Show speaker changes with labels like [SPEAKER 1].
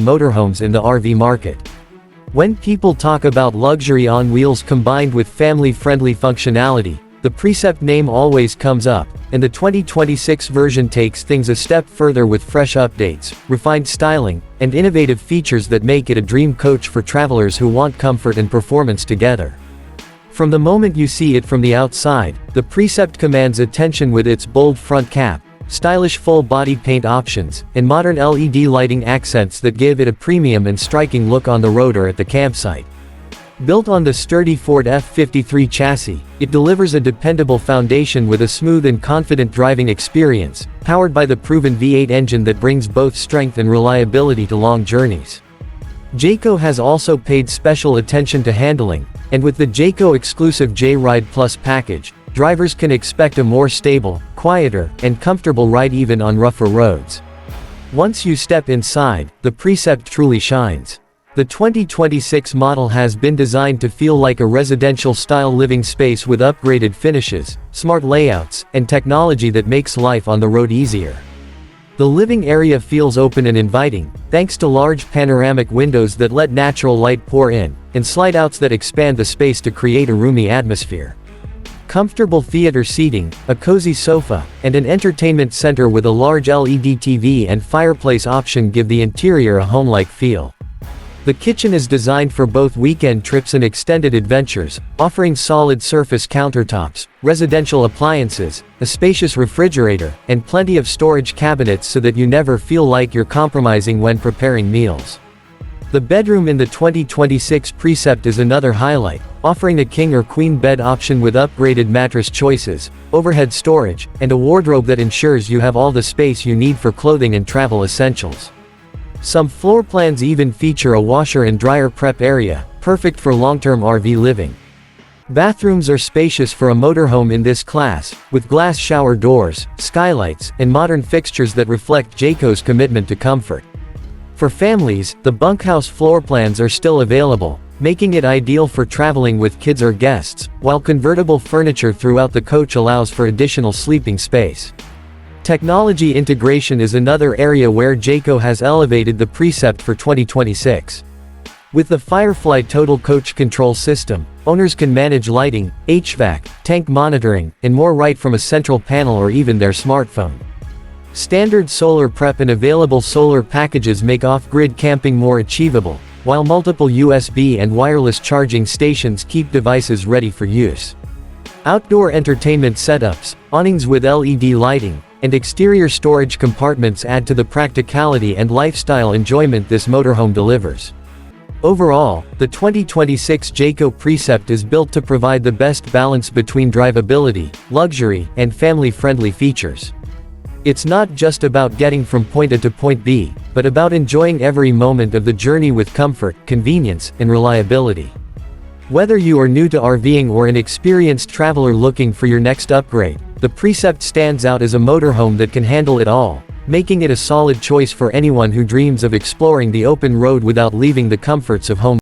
[SPEAKER 1] motorhomes in the RV market. When people talk about luxury on wheels combined with family-friendly functionality, the Precept name always comes up, and the 2026 version takes things a step further with fresh updates, refined styling, and innovative features that make it a dream coach for travelers who want comfort and performance together. From the moment you see it from the outside, the Precept commands attention with its bold front cap, stylish full-body paint options, and modern LED lighting accents that give it a premium and striking look on the road or at the campsite. Built on the sturdy Ford F-53 chassis, it delivers a dependable foundation with a smooth and confident driving experience, powered by the proven V8 engine that brings both strength and reliability to long journeys. Jayco has also paid special attention to handling, and with the Jayco exclusive J-Ride Plus package, drivers can expect a more stable, quieter, and comfortable ride even on rougher roads. Once you step inside, the Precept truly shines. The 2026 model has been designed to feel like a residential-style living space with upgraded finishes, smart layouts, and technology that makes life on the road easier. The living area feels open and inviting, thanks to large panoramic windows that let natural light pour in, and slide-outs that expand the space to create a roomy atmosphere. Comfortable theater seating, a cozy sofa, and an entertainment center with a large LED TV and fireplace option give the interior a home-like feel. The kitchen is designed for both weekend trips and extended adventures, offering solid surface countertops, residential appliances, a spacious refrigerator, and plenty of storage cabinets so that you never feel like you're compromising when preparing meals. The bedroom in the 2026 Precept is another highlight, offering a king or queen bed option with upgraded mattress choices, overhead storage, and a wardrobe that ensures you have all the space you need for clothing and travel essentials. Some floor plans even feature a washer and dryer prep area, perfect for long-term RV living. Bathrooms are spacious for a motorhome in this class, with glass shower doors, skylights, and modern fixtures that reflect Jayco's commitment to comfort. For families, the bunkhouse floor plans are still available, making it ideal for traveling with kids or guests, while convertible furniture throughout the coach allows for additional sleeping space. Technology integration is another area where Jayco has elevated the Precept for 2026. With the Firefly Total Coach Control System, owners can manage lighting, HVAC, tank monitoring, and more right from a central panel or even their smartphone. Standard solar prep and available solar packages make off-grid camping more achievable, while multiple USB and wireless charging stations keep devices ready for use. Outdoor entertainment setups, awnings with LED lighting, and exterior storage compartments add to the practicality and lifestyle enjoyment this motorhome delivers. Overall, the 2026 Jayco Precept is built to provide the best balance between drivability, luxury, and family-friendly features. It's not just about getting from point A to point B, but about enjoying every moment of the journey with comfort, convenience, and reliability. Whether you are new to RVing or an experienced traveler looking for your next upgrade, the Precept stands out as a motorhome that can handle it all, making it a solid choice for anyone who dreams of exploring the open road without leaving the comforts of home.